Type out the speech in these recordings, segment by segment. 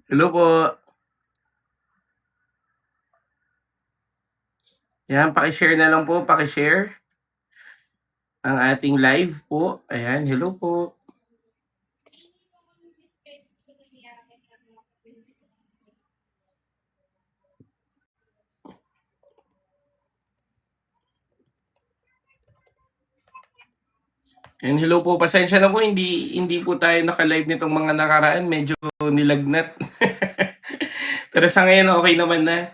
Hello po. Yan, paki-share na lang po, paki-share ang ating live po. Ayan, hello po. And hello po, pasensya na po, hindi po tayo naka-live nitong mga nakaraan, medyo nilagnat. Pero sa ngayon, okay naman na.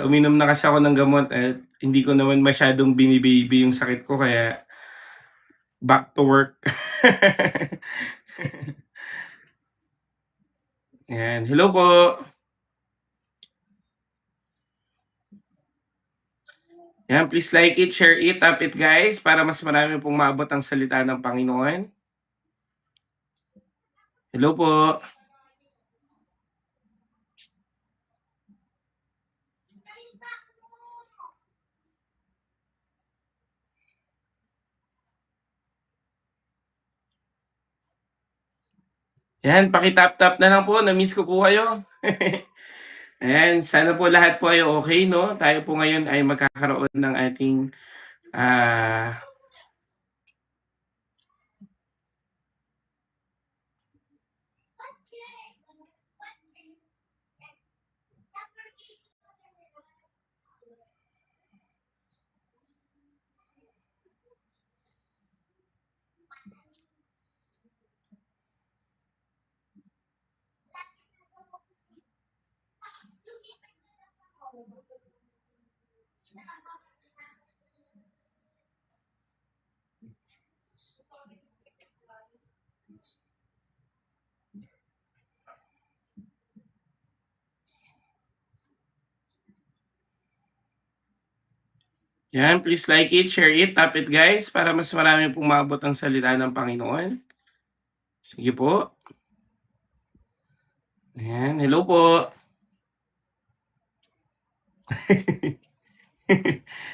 Uminom na kasi ako ng gamot at hindi ko naman masyadong binibaby yung sakit ko, kaya back to work. Ayan, hello po. Yan, please like it, share it, tap it guys, para mas marami pong maabot ang salita ng Panginoon. Hello po. Yan, paki-tap-tap na lang po, na-miss ko po kayo. Ayan, sana po lahat po ay okay, no? Tayo po ngayon ay magkakaroon ng ating ah yan, please like it, share it, tap it guys, para mas marami pong maabot ang salita ng Panginoon. Sige po. Ayan, hello po.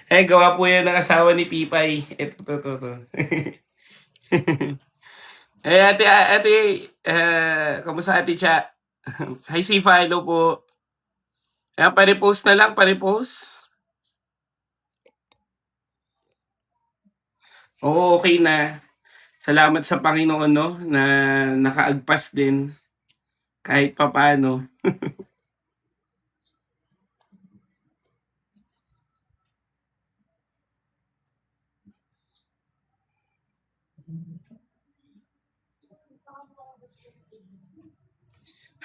Eh, gawa po yan ng asawa ni Pipay. Ito. Ate, kamusta ate Cha? Hi Sifa, hello po. Ayan, pare-post na lang, pare-post. Oo, okay na. Salamat sa Panginoon, no, na nakaagpas din kahit papaano.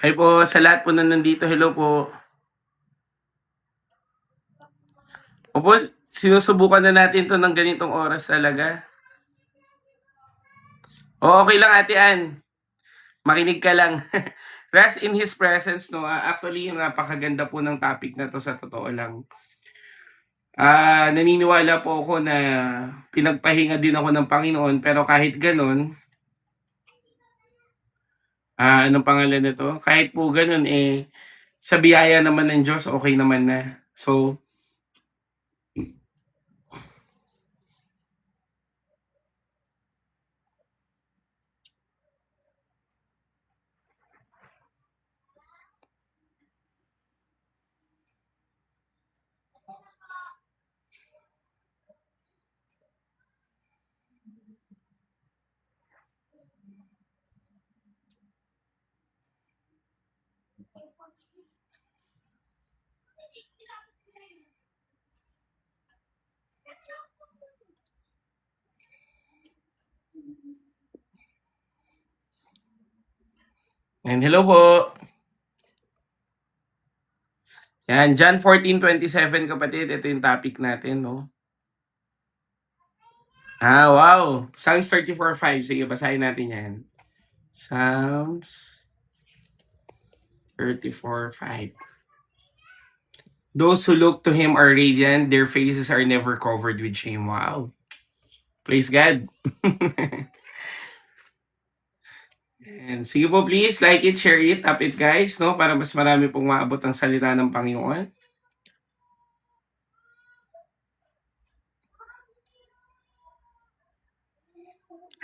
Hi po sa lahat po na nandito, hello po. Opo, sinusubukan na natin 'to ng ganitong oras talaga. Oo, okey lang Ate Ann, makinig ka lang. Rest in His presence 'no, actually napakaganda po ng topic na 'to sa totoo lang. Naniniwala po ako na pinagpahinga din ako ng Panginoon, pero kahit gano'n, anong pangalan nito, kahit po gano'n, eh, sa biyaya naman ng Diyos okey naman na. So, and hello po. Yan, John 14:27 kapatid, ito yung topic natin 'no. Wow! Psalms 34:5, sige basahin natin 'yan. Psalms 34:5. Those who look to Him are radiant, their faces are never covered with shame. Wow! Praise God! And sige po please, like it, share it, tap it guys, no, para mas marami pong maabot ang salita ng Panginoon.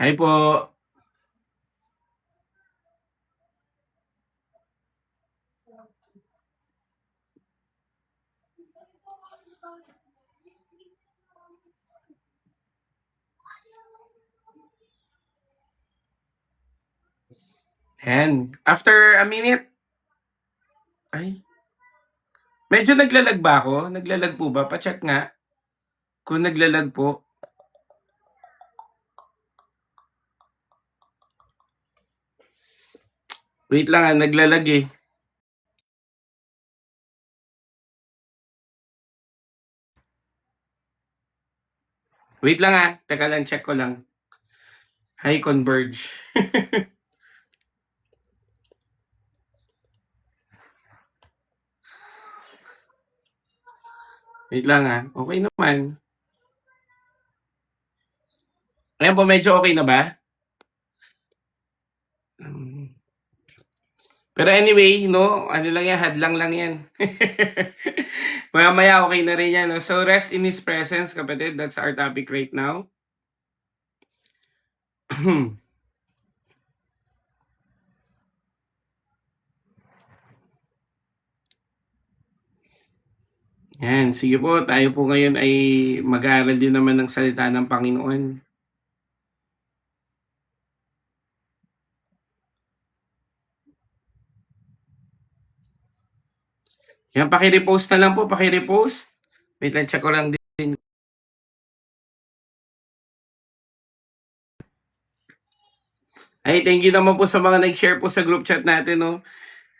Hi po. Ayan. After a minute, ay, medyo naglalag ba ako? Naglalag po ba? Pacheck nga kung naglalag po. Wait lang naglalag eh. Wait lang teka lang, check ko lang. Hi, Converge. Wait lang okay naman. Ayan po, medyo okay na ba? Pero anyway, no, ano lang yan, hadlang lang yan. Maya-maya okay na rin yan. No? So rest in His presence, kapatid. That's our topic right now. Yan, sige po, tayo po ngayon ay mag-aaral din naman ng salita ng Panginoon. Yan, paki-repost na lang po, paki-repost. Wait lang, check ko lang din. Ay, thank you naman po sa mga nag-share po sa group chat natin, no.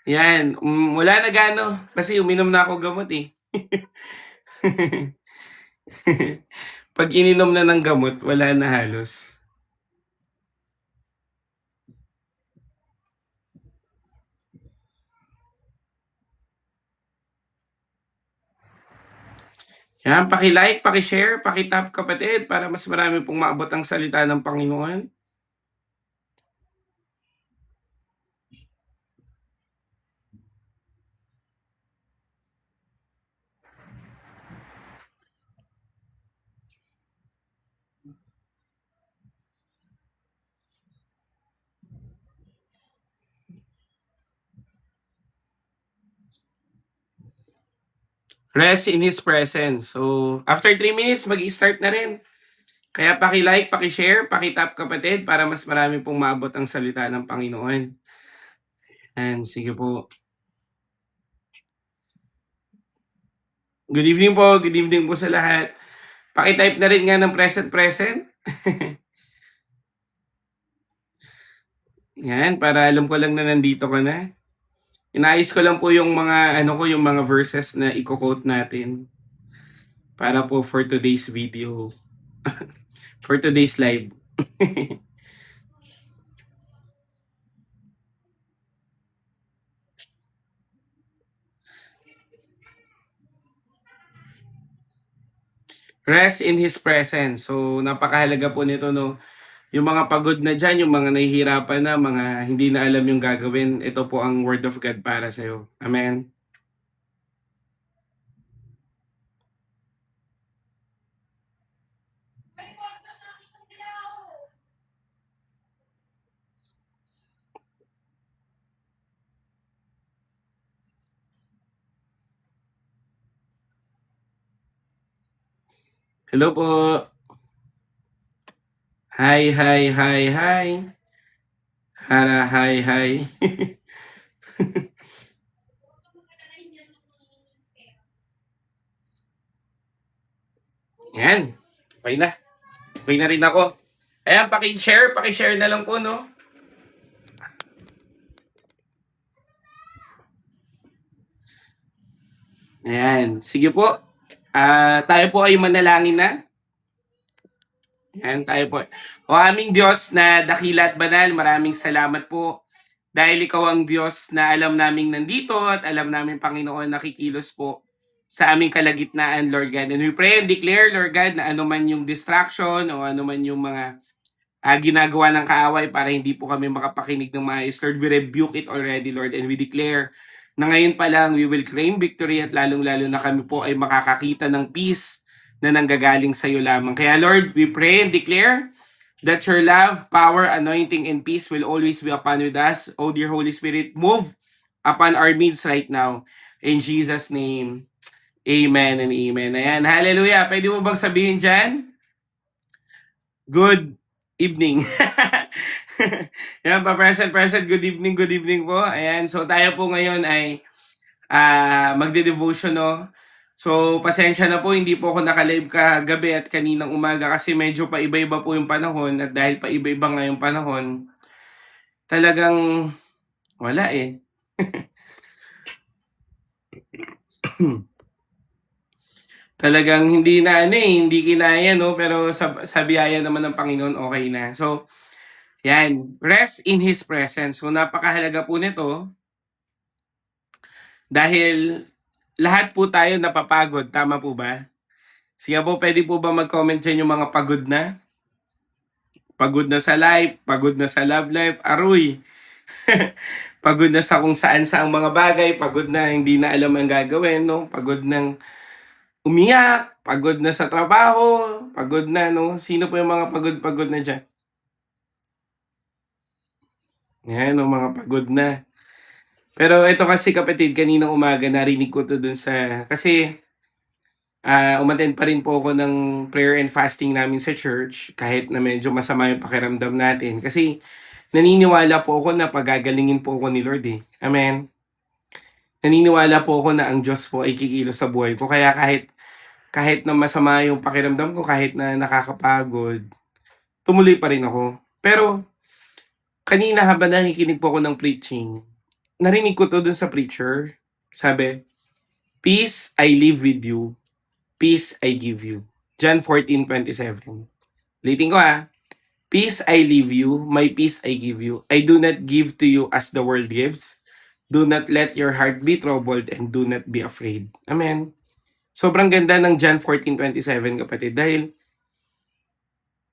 Yan, wala na gano, kasi uminom na ako gamot eh. Pag ininom na ng gamot, wala na halos. Yan, paki-like, paki-share, paki-tap kapatid para mas marami pong maabot ang salita ng Panginoon. Rest in His presence. So, after 3 minutes, mag-start na rin. Kaya paki-like, paki-share, paki-tap kapatid para mas marami pong maabot ang salita ng Panginoon. And sige po. Good evening po, good evening po sa lahat. Paki-type na rin nga ng present. Yan, para alam ko lang na nandito ka na. Inayos ko lang po yung mga yung mga verses na i-quote natin para po for today's video. For today's live. Rest in His presence. So, napakahalaga po nito, no? Yung mga pagod na dyan, yung mga nahihirapan na, mga hindi na alam yung gagawin, ito po ang Word of God para sa'yo. Amen? Hello po. Hi. Hara, hi. Yan. Okay na. Okay na rin ako. Ayan, paki-share na lang po, no? Ayan, sige po. Tayo po ay manalangin na. Ayan, tayo po. O aming Diyos na dakila at banal, maraming salamat po. Dahil ikaw ang Diyos na alam naming nandito at alam namin, Panginoon, nakikilos po sa aming kalagitnaan, Lord God. And we pray and declare, Lord God, na anuman yung distraction o anuman yung mga ginagawa ng kaaway para hindi po kami makapakinig ng maayos, Lord, we rebuke it already, Lord, and we declare na ngayon pa lang we will claim victory at lalong-lalo na kami po ay makakakita ng peace na nanggagaling sa iyo lamang. Kaya Lord, we pray and declare that your love, power, anointing, and peace will always be upon with us. O dear Holy Spirit, move upon our midst right now. In Jesus' name, amen and amen. Ayan, hallelujah. Pwede mo bang sabihin dyan? Good evening. Yan pa, present, good evening po. Ayan, so tayo po ngayon ay magde-devotion, no? So, pasensya na po, hindi po ako naka-live kagabi at kaninang umaga kasi medyo pa-iba-iba po yung panahon at dahil pa-iba-iba nga yung panahon, talagang wala eh. Talagang hindi na hindi kinaya, no? Pero sa biyaya naman ng Panginoon, okay na. So, yan, rest in His presence. So, napakahalaga po nito dahil lahat po tayo napapagod, tama po ba? Sige po, pwede po ba mag-comment dyan yung mga pagod na? Pagod na sa life, pagod na sa love life, aroy. Pagod na sa kung saan saang mga bagay, pagod na hindi na alam ang gagawin, no? Pagod ng umiyak, pagod na sa trabaho, pagod na, no? Sino po yung mga pagod-pagod na dyan? Yan, no, mga pagod na. Pero ito kasi kapatid, kaninang umaga narinig ko to dun sa, kasi umattend pa rin po ako ng prayer and fasting namin sa church kahit na medyo masama yung pakiramdam natin. Kasi naniniwala po ako na pagagalingin po ako ni Lord eh. Amen. Naniniwala po ako na ang Diyos po ay kikilos sa buhay ko. Kaya kahit na masama yung pakiramdam ko, kahit na nakakapagod, tumuloy pa rin ako. Pero kanina habang nakikinig po ako ng preaching, narinig ko to dun sa preacher. Sabi, "Peace I leave with you, peace I give you." John 14:27. Ulitin ko "Peace I leave you, my peace I give you. I do not give to you as the world gives. Do not let your heart be troubled and do not be afraid." Amen. Sobrang ganda ng John 14:27 kapatid. Dahil,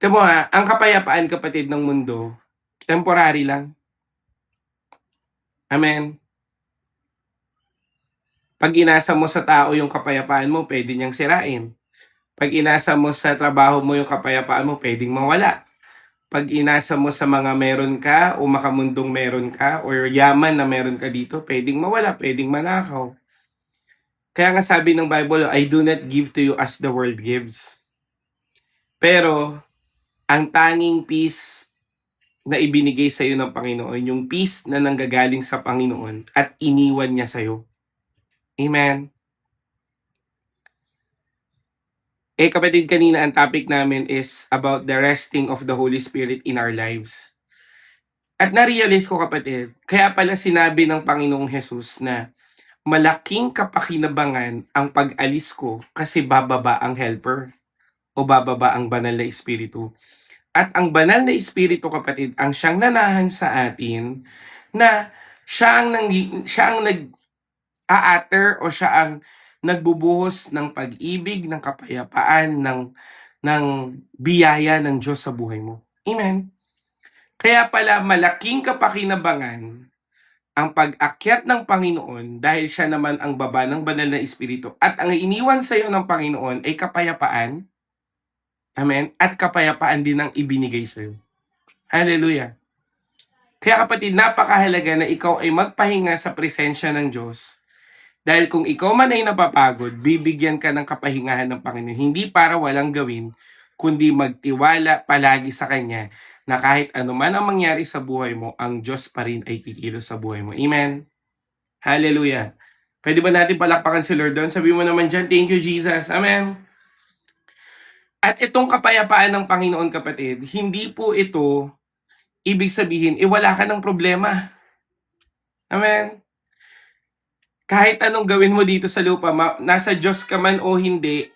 tamo ang kapayapaan kapatid ng mundo, temporary lang. Amen. Pag inasa mo sa tao yung kapayapaan mo, pwede niyang sirain. Pag inasa mo sa trabaho mo yung kapayapaan mo, pwedeng mawala. Pag inasa mo sa mga meron ka o makamundong meron ka or yaman na meron ka dito, pwedeng mawala, pwedeng manakaw. Kaya nga sabi ng Bible, I do not give to you as the world gives. Pero, ang tanging peace na ibinigay sa iyo ng Panginoon, yung peace na nanggagaling sa Panginoon at iniwan niya sa iyo. Amen. Kapatid, kanina ang topic namin is about the resting of the Holy Spirit in our lives. At na-realize ko kapatid, kaya pala sinabi ng Panginoong Jesus na malaking kapakinabangan ang pag-alis ko kasi bababa ang helper o bababa ang banal na espiritu. At ang banal na espiritu kapatid, ang siyang nanahan sa atin na siya ang nag-aater o siya ang nagbubuhos ng pag-ibig, ng kapayapaan, ng biyaya ng Diyos sa buhay mo. Amen. Kaya pala malaking kapakinabangan ang pag-akyat ng Panginoon dahil siya naman ang baba ng banal na espiritu at ang iniwan sa iyo ng Panginoon ay kapayapaan. Amen. At kapayapaan din ang ibinigay sa iyo. Hallelujah. Kaya kapatid, napakahalaga na ikaw ay magpahinga sa presensya ng Diyos. Dahil kung ikaw man ay napapagod, bibigyan ka ng kapahingahan ng Panginoon. Hindi para walang gawin, kundi magtiwala palagi sa Kanya na kahit ano man ang mangyari sa buhay mo, ang Diyos pa rin ay kikilos sa buhay mo. Amen. Hallelujah. Pwede ba natin palakpakan si Lord doon? Sabi mo naman dyan, thank you Jesus. Amen. At itong kapayapaan ng Panginoon kapatid, hindi po ito ibig sabihin, wala ka ng problema. Amen. Kahit anong gawin mo dito sa lupa, nasa Diyos ka man o hindi,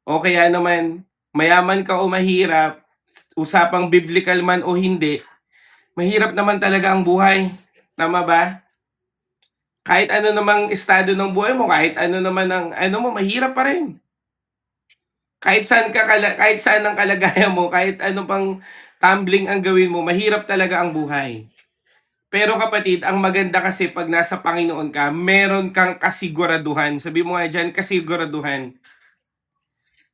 o kaya naman mayaman ka o mahirap, usapang biblical man o hindi, mahirap naman talaga ang buhay. Tama ba? Kahit ano namang estado ng buhay mo, kahit ano naman ang mo, mahirap pa rin. Kahit saan ang kalagayan mo, kahit ano pang tumbling ang gawin mo, mahirap talaga ang buhay. Pero kapatid, ang maganda kasi pag nasa Panginoon ka, meron kang kasiguraduhan. Sabi mo nga dyan, kasiguraduhan.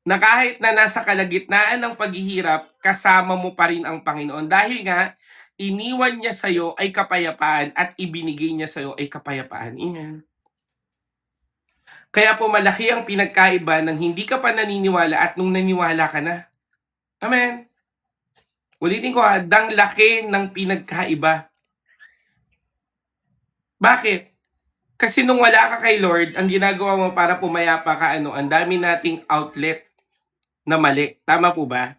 Na kahit na nasa kalagitnaan ng paghihirap, kasama mo pa rin ang Panginoon. Dahil nga, iniwan niya sa'yo ay kapayapaan at ibinigay niya sa'yo ay kapayapaan. Amen. Kaya po malaki ang pinagkaiba ng hindi ka pa naniniwala at nung naniwala ka na. Amen. Ulitin ko ha, dang laki ng pinagkaiba. Bakit? Kasi nung wala ka kay Lord, ang ginagawa mo para pumayapa ka, ang dami nating outlet na mali. Tama po ba?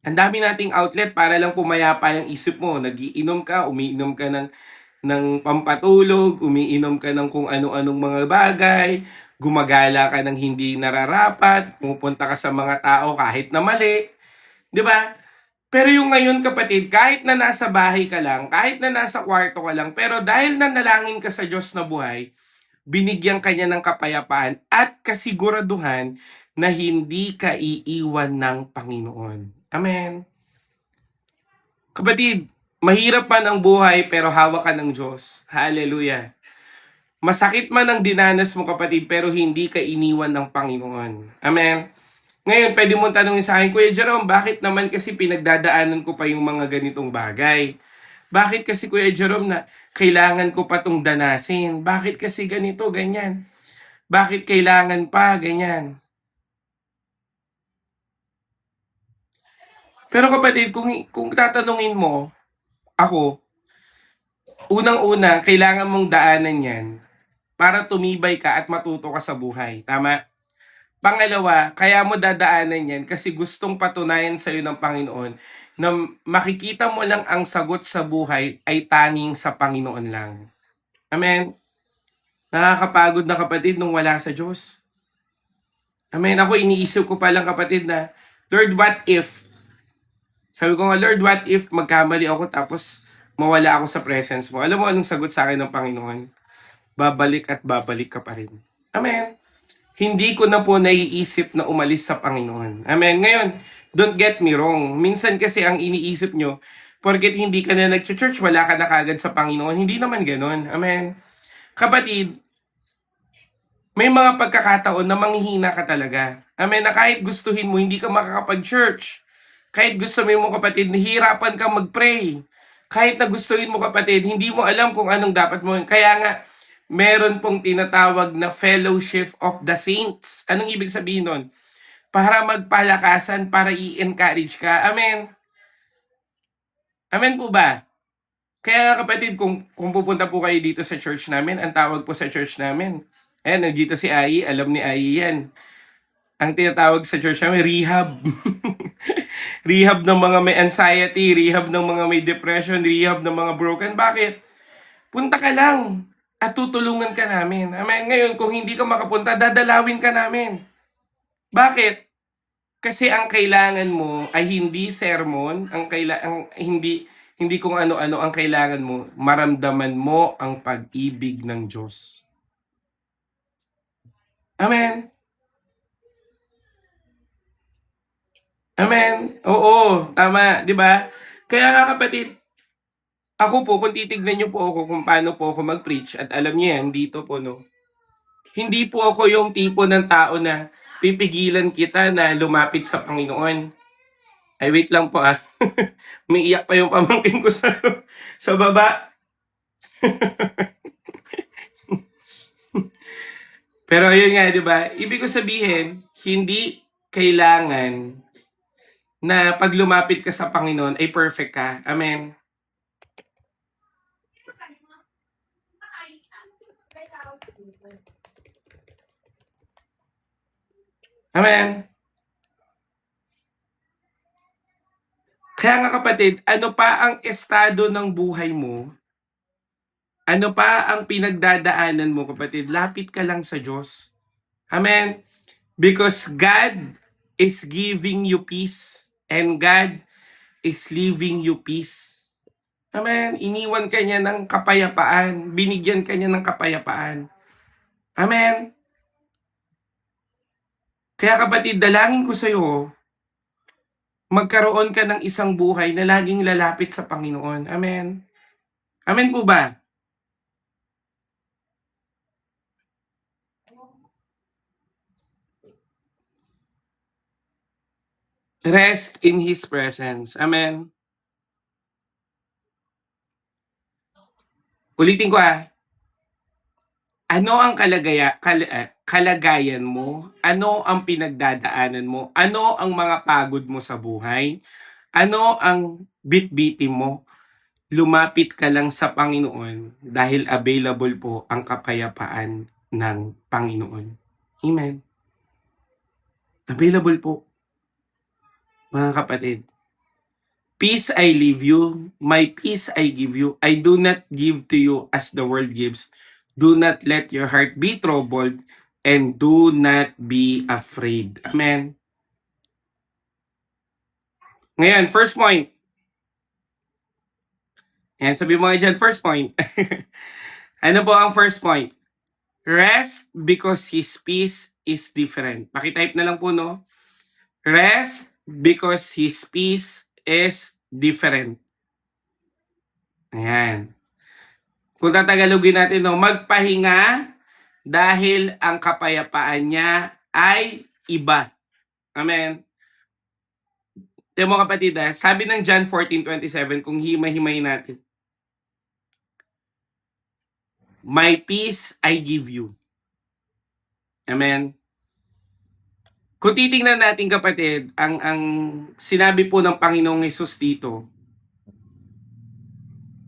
Ang dami nating outlet para lang pumayapa yung isip mo. Nagiinom ka, umiinom ka ng pampatulog, umiinom ka ng kung ano-anong mga bagay, gumagala ka ng hindi nararapat, pumupunta ka sa mga tao kahit na mali, 'di ba? Pero yung ngayon kapatid, kahit na nasa bahay ka lang, kahit na nasa kwarto ka lang, pero dahil nanalangin ka sa Diyos na buhay, binigyan ka niya ng kapayapaan at kasiguraduhan na hindi ka iiwan ng Panginoon. Amen. Kapatid, mahirap man ang buhay pero hawak ka ng Diyos. Hallelujah. Masakit man ang dinanas mo kapatid pero hindi ka iniwan ng Panginoon. Amen. Ngayon, pwede mong tanongin sa akin, Kuya Jerome, bakit naman kasi pinagdadaanan ko pa yung mga ganitong bagay? Bakit kasi Kuya Jerome na kailangan ko pa tong danasin? Bakit kasi ganito, ganyan? Bakit kailangan pa, ganyan? Pero kapatid, kung tatanungin mo, ako, unang-una, kailangan mong daanan yan para tumibay ka at matuto ka sa buhay. Tama? Pangalawa, kaya mo dadaanan yan kasi gustong patunayan sa'yo ng Panginoon na makikita mo lang ang sagot sa buhay ay tanging sa Panginoon lang. Amen? Nakakapagod na kapatid nung wala sa Diyos. Amen? Ako iniisip ko pa lang kapatid na, Lord, what if? Sabi ko nga, Lord, what if magkamali ako tapos mawala ako sa presence mo? Alam mo anong sagot sa akin ng Panginoon? Babalik at babalik ka pa rin. Amen? Hindi ko na po naiisip na umalis sa Panginoon. Amen. Ngayon, don't get me wrong. Minsan kasi ang iniisip nyo, porket hindi ka na nag-church, wala ka na kagad sa Panginoon. Hindi naman ganun. Amen. Kapatid, may mga pagkakataon na manghihina ka talaga. Amen. Na kahit gustuhin mo, hindi ka makakapag-church. Kahit gusto mo kapatid, nahihirapan ka mag-pray. Kahit na gustuhin mo kapatid, hindi mo alam kung anong dapat mo. Kaya nga, meron pong tinatawag na Fellowship of the Saints. Anong ibig sabihin nun? Para magpalakasan, para i-encourage ka. Amen. Amen po ba? Kaya kapatid, kung pupunta po kayo dito sa church namin, ang tawag po sa church namin, ayan, nandito si Ai, alam ni Ai yan. Ang tinatawag sa church namin, rehab. Rehab ng mga may anxiety, rehab ng mga may depression, rehab ng mga broken. Bakit? Punta ka lang at tutulungan ka namin. Amen. Ngayon, kung hindi ka makapunta, dadalawin ka namin. Bakit? Kasi ang kailangan mo ay hindi sermon, hindi kung ano-ano ang kailangan mo, maramdaman mo ang pag-ibig ng Diyos. Amen. Amen. Oo, tama, 'di ba? Kaya nga kapatid, ako po kung titignan niyo po ako kung paano po ako mag-preach at alam niyo yan dito po no. Hindi po ako yung tipo ng tao na pipigilan kita na lumapit sa Panginoon. Ay wait lang po ah. May iyak pa yung pamangkin ko sa baba. Pero yun nga, 'di ba? Ibig ko sabihin, hindi kailangan na pag lumapit ka sa Panginoon ay perfect ka. Amen. Amen. Kaya nga kapatid, ano pa ang estado ng buhay mo? Ano pa ang pinagdadaanan mo kapatid? Lapit ka lang sa Diyos. Amen. Because God is giving you peace and God is leaving you peace. Amen. Iniwan ka niya ng kapayapaan. Binigyan ka niya ng kapayapaan. Amen. Kaya kapatid, dalangin ko sa iyo, magkaroon ka ng isang buhay na laging lalapit sa Panginoon. Amen. Amen po ba? Rest in His presence. Amen. Ulitin ko ah. Ano ang kalagayan mo? Ano ang pinagdadaanan mo? Ano ang mga pagod mo sa buhay? Ano ang bitbitin mo? Lumapit ka lang sa Panginoon dahil available po ang kapayapaan ng Panginoon. Amen. Available po, mga kapatid. Peace I leave you, my peace I give you. I do not give to you as the world gives. Do not let your heart be troubled and do not be afraid. Amen. Ngayon, first point. Ayan, sabi mo nga dyan, first point. Ano po ang first point? Rest because His peace is different. Pakitype na lang po, no? Rest because His peace is different. Ayan. Kung tatagalogin natin, no? Magpahinga dahil ang kapayapaan niya ay iba. Amen. Tiyan mo kapatid, sabi ng John 14:27, kung himay-himay natin, my peace I give you. Amen. Kung titingnan natin kapatid, ang sinabi po ng Panginoong Hesus dito,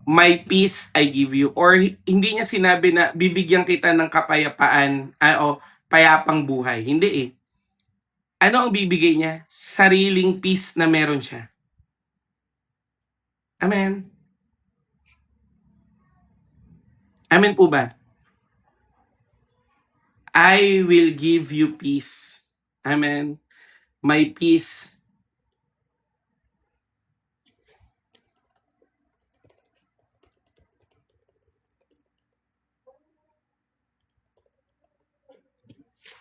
my peace I give you. Or hindi niya sinabi na bibigyan kita ng kapayapaan o payapang buhay. Hindi eh. Ano ang bibigay niya? Sariling peace na meron siya. Amen. Amen po ba? I will give you peace. Amen. My peace.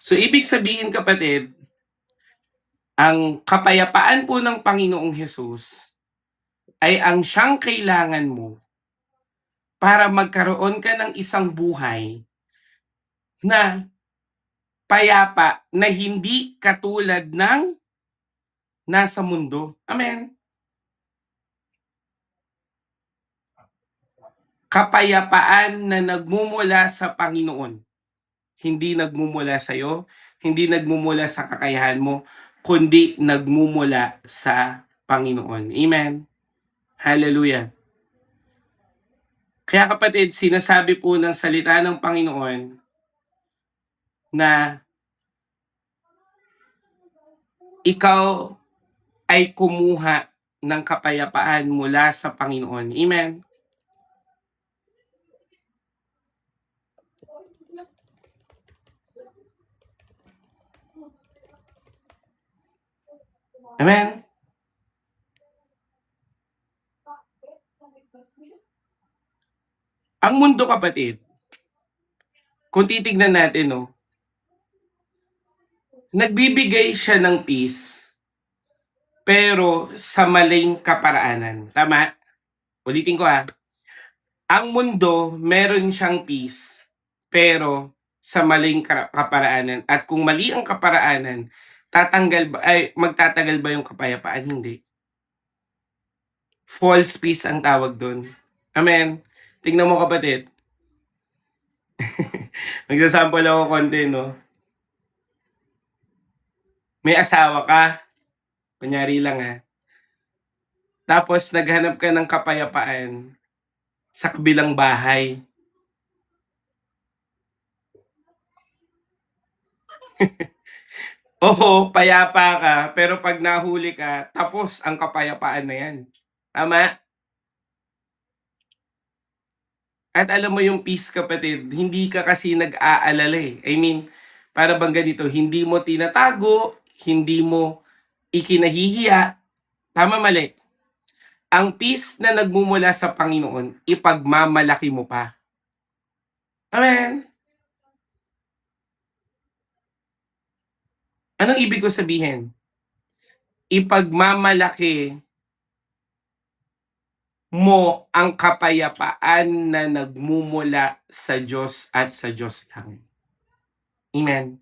So, ibig sabihin kapatid, ang kapayapaan po ng Panginoong Hesus ay ang siyang kailangan mo para magkaroon ka ng isang buhay na payapa na hindi katulad ng nasa mundo. Amen. Kapayapaan na nagmumula sa Panginoon. Hindi nagmumula sa iyo, hindi nagmumula sa kakayahan mo, kundi nagmumula sa Panginoon. Amen. Hallelujah. Kaya kapatid, sinasabi po ng salita ng Panginoon na ikaw ay kumuha ng kapayapaan mula sa Panginoon. Amen. Amen. Ang mundo kapatid, kung titignan natin, no, nagbibigay siya ng peace, pero sa maling kaparaanan. Tama? Ulitin ko ha. Ang mundo, meron siyang peace, pero sa maling kaparaanan. At kung mali ang kaparaanan, magtatagal ba yung kapayapaan? Hindi. False peace ang tawag doon. Amen. Tingnan mo kapatid. Nagsasample ako konti, no? May asawa ka. Kunyari lang ha. Tapos naghanap ka ng kapayapaan sa kabilang bahay. Oo, payapa ka, pero pag nahuli ka, tapos ang kapayapaan na yan. Tama? At alam mo yung peace kapatid, hindi ka kasi nag-aalala eh. I mean, para bang ganito, hindi mo tinatago, hindi mo ikinahihiya. Tama mali. Ang peace na nagmumula sa Panginoon, ipagmamalaki mo pa. Amen. Anong ibig ko sabihin? Ipagmamalaki mo ang kapayapaan na nagmumula sa Diyos at sa Diyos lang. Amen.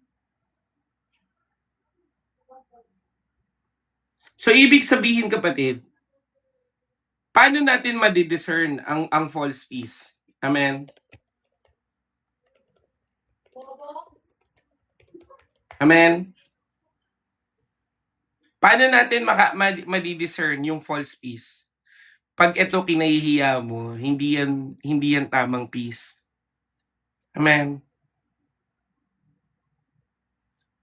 So, ibig sabihin kapatid, paano natin madidiscern ang false peace? Amen. Amen. Paano natin madi-discern yung false peace? Pag ito kinahihiya mo, hindi yan tamang peace. Amen.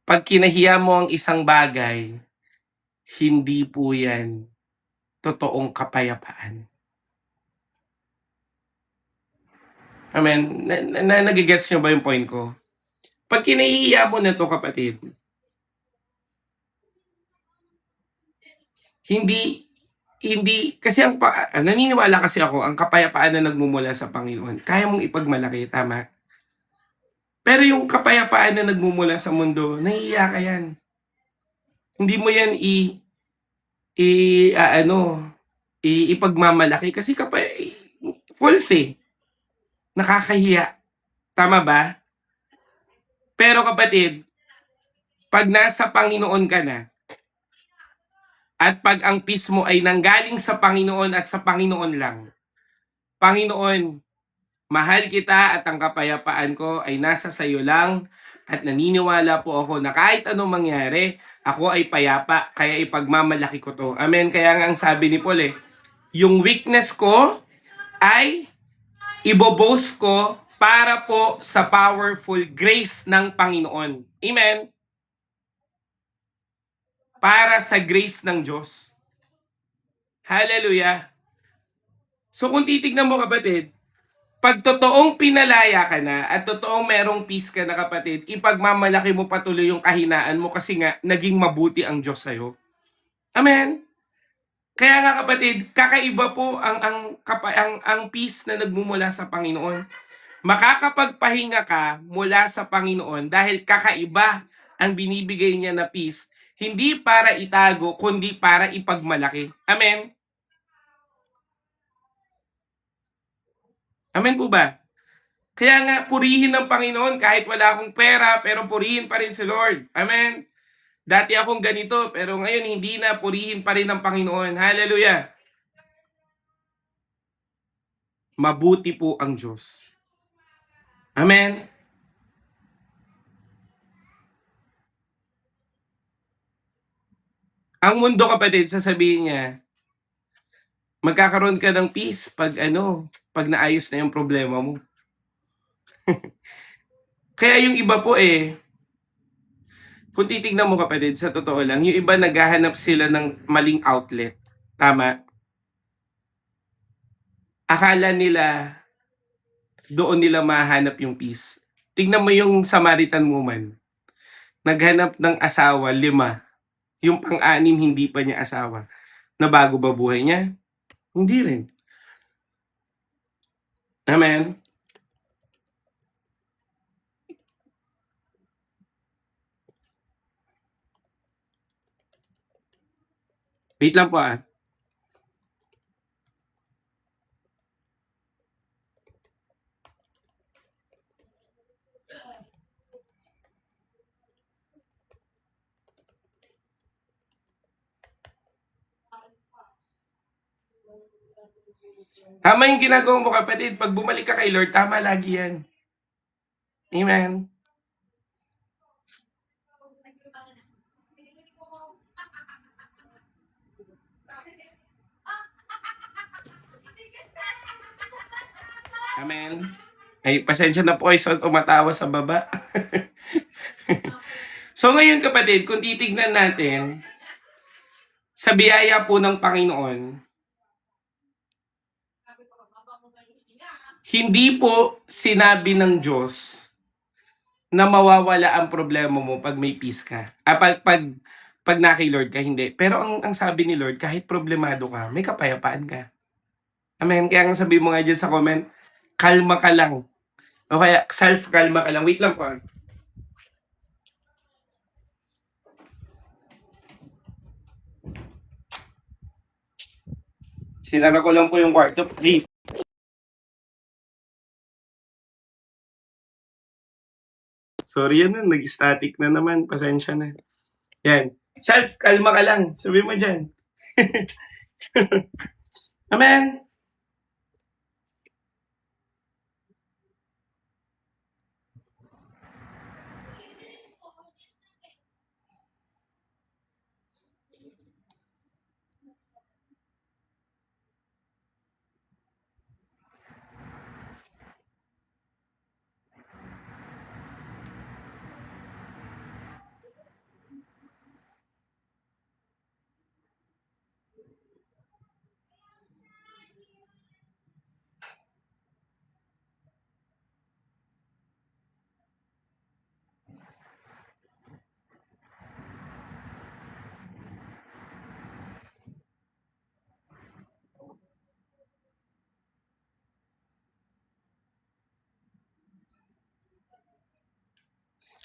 Pag kinahiya mo ang isang bagay, hindi po yan totoong kapayapaan. Amen. Nagigets nyo ba yung point ko? Pag kinahihiya mo na to, kapatid, hindi kasi naniniwala kasi ako ang kapayapaan na nagmumula sa Panginoon. Kaya mong ipagmalaki, tama? Pero yung kapayapaan na nagmumula sa mundo, nahihiya ka yan. Hindi mo yan i ipagmamalaki kasi false eh. Nakakahiya. Tama ba? Pero kapatid, pag nasa Panginoon ka na, at pag ang peace mo ay nanggaling sa Panginoon at sa Panginoon lang, Panginoon, mahal kita at ang kapayapaan ko ay nasa sayo lang at naniniwala po ako na kahit anong mangyari, ako ay payapa, kaya ipagmamalaki ko to. Amen. Kaya nga ang sabi ni Paul yung weakness ko ay iboboast ko para po sa powerful grace ng Panginoon. Amen. Para sa grace ng Diyos. Hallelujah. So kung titignan mo kapatid, pag totoong pinalaya ka na at totoong merong peace ka na kapatid, ipagmamalaki mo patuloy yung kahinaan mo kasi nga naging mabuti ang Diyos sa'yo. Amen. Kaya nga kapatid, kakaiba po ang peace na nagmumula sa Panginoon. Makakapagpahinga ka mula sa Panginoon dahil kakaiba ang binibigay niya na peace, hindi para itago, kundi para ipagmalaki. Amen? Amen po ba? Kaya nga, purihin ng Panginoon kahit wala akong pera, pero purihin pa rin si Lord. Amen? Dati akong ganito, pero ngayon hindi na, purihin pa rin ng Panginoon. Hallelujah! Mabuti po ang Diyos. Amen? Ang mundo kapatid, sasabihin niya, magkakaroon ka ng peace pag naayos na yung problema mo. Kaya yung iba po kung titignan mo kapatid, sa totoo lang, yung iba naghahanap sila ng maling outlet. Tama? Akala nila doon nila mahanap yung peace. Tignan mo yung Samaritan woman. Naghanap ng asawa, 5. Yung pang-anim hindi pa niya asawa. Nabago ba buhay niya? Hindi rin. Amen? Wait lang po . Tama yung ginagawa mo kapatid. Pag bumalik ka kay Lord, tama lagi yan. Amen? Amen? Ay, pasensya na po kayo sa tumatawa sa baba. So ngayon kapatid, kung titignan natin, sa biyaya po ng Panginoon, hindi po sinabi ng Diyos na mawawala ang problema mo pag may peace ka. Pag na kay Lord ka, hindi. Pero ang sabi ni Lord, kahit problemado ka, may kapayapaan ka. Amen. Kaya nga sabi mo nga dyan sa comment, kalma ka lang. O kaya self-kalma ka lang. Wait lang po. Sinara ko lang po yung kwarto. Please. Sorry yan, nag-static na naman. Pasensya na. Yan. Self-kalma ka lang. Sabi mo dyan. Amen.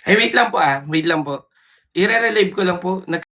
Ay, wait lang po, wait lang po. Ire-relieve ko lang po.